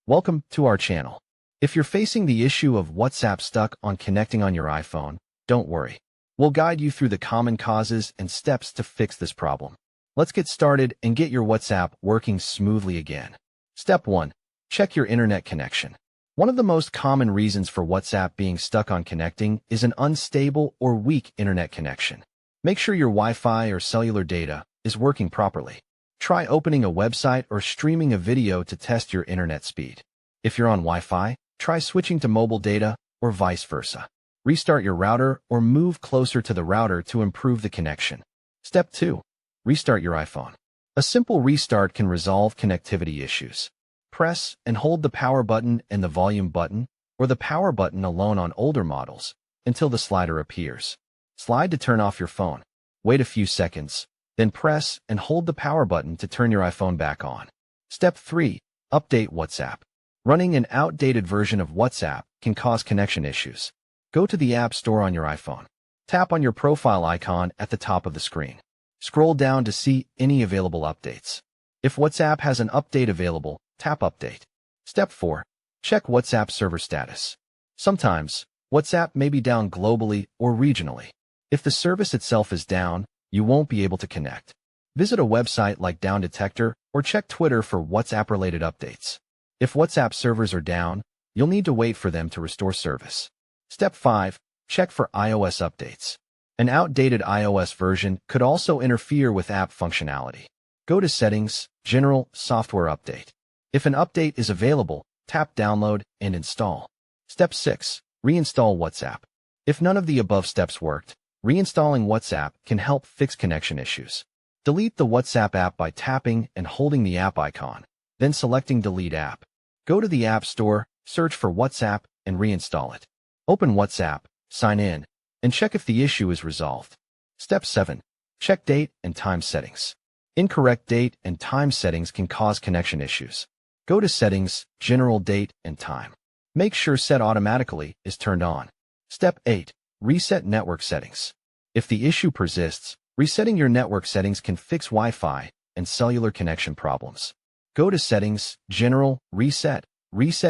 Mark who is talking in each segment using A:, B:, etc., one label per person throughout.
A: Welcome to our channel. If you're facing the issue of WhatsApp stuck on connecting on your iPhone, don't worry. We'll guide you through the common causes and steps to fix this problem. Let's get started and get your WhatsApp working smoothly again. Step 1. Check your internet connection. One of the most common reasons for WhatsApp being stuck on connecting is an unstable or weak internet connection. Make sure your Wi-Fi or cellular data is working properly. Try opening a website or streaming a video to test your internet speed. If you're on Wi-Fi, try switching to mobile data or vice versa. Restart your router or move closer to the router to improve the connection. Step 2. Restart your iPhone. A simple restart can resolve connectivity issues. Press and hold the power button and the volume button, or the power button alone on older models, until the slider appears. Slide to turn off your phone. Wait a few seconds, then press and hold the power button to turn your iPhone back on. Step 3. Update WhatsApp. Running an outdated version of WhatsApp can cause connection issues. Go to the App Store on your iPhone. Tap on your profile icon at the top of the screen. Scroll down to see any available updates. If WhatsApp has an update available, tap Update. Step 4. Check WhatsApp server status. Sometimes, WhatsApp may be down globally or regionally. If the service itself is down, you won't be able to connect. Visit a website like Down Detector or check Twitter for WhatsApp-related updates. If WhatsApp servers are down, you'll need to wait for them to restore service. Step 5. Check for iOS updates. An outdated iOS version could also interfere with app functionality. Go to Settings, General, Software Update. If an update is available, tap Download and Install. Step 6. Reinstall WhatsApp. If none of the above steps worked, reinstalling WhatsApp can help fix connection issues. Delete the WhatsApp app by tapping and holding the app icon, then selecting Delete App. Go to the App Store, search for WhatsApp, and reinstall it. Open WhatsApp, sign in, and check if the issue is resolved. Step 7. Check date and time settings. Incorrect date and time settings can cause connection issues. Go to Settings, General, Date and Time. Make sure Set Automatically is turned on. Step 8. Reset network settings. If the issue persists, resetting your network settings can fix Wi-Fi and cellular connection problems. Go to Settings, General, Reset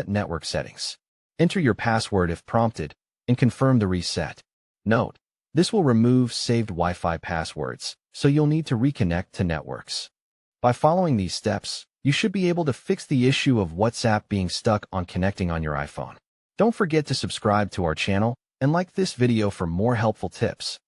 A: network settings. Enter your password if prompted, and confirm the reset. Note: this will remove saved Wi-Fi passwords, so you'll need to reconnect to networks. By following these steps, you should be able to fix the issue of WhatsApp being stuck on connecting on your iPhone. Don't forget to subscribe to our channel and like this video for more helpful tips.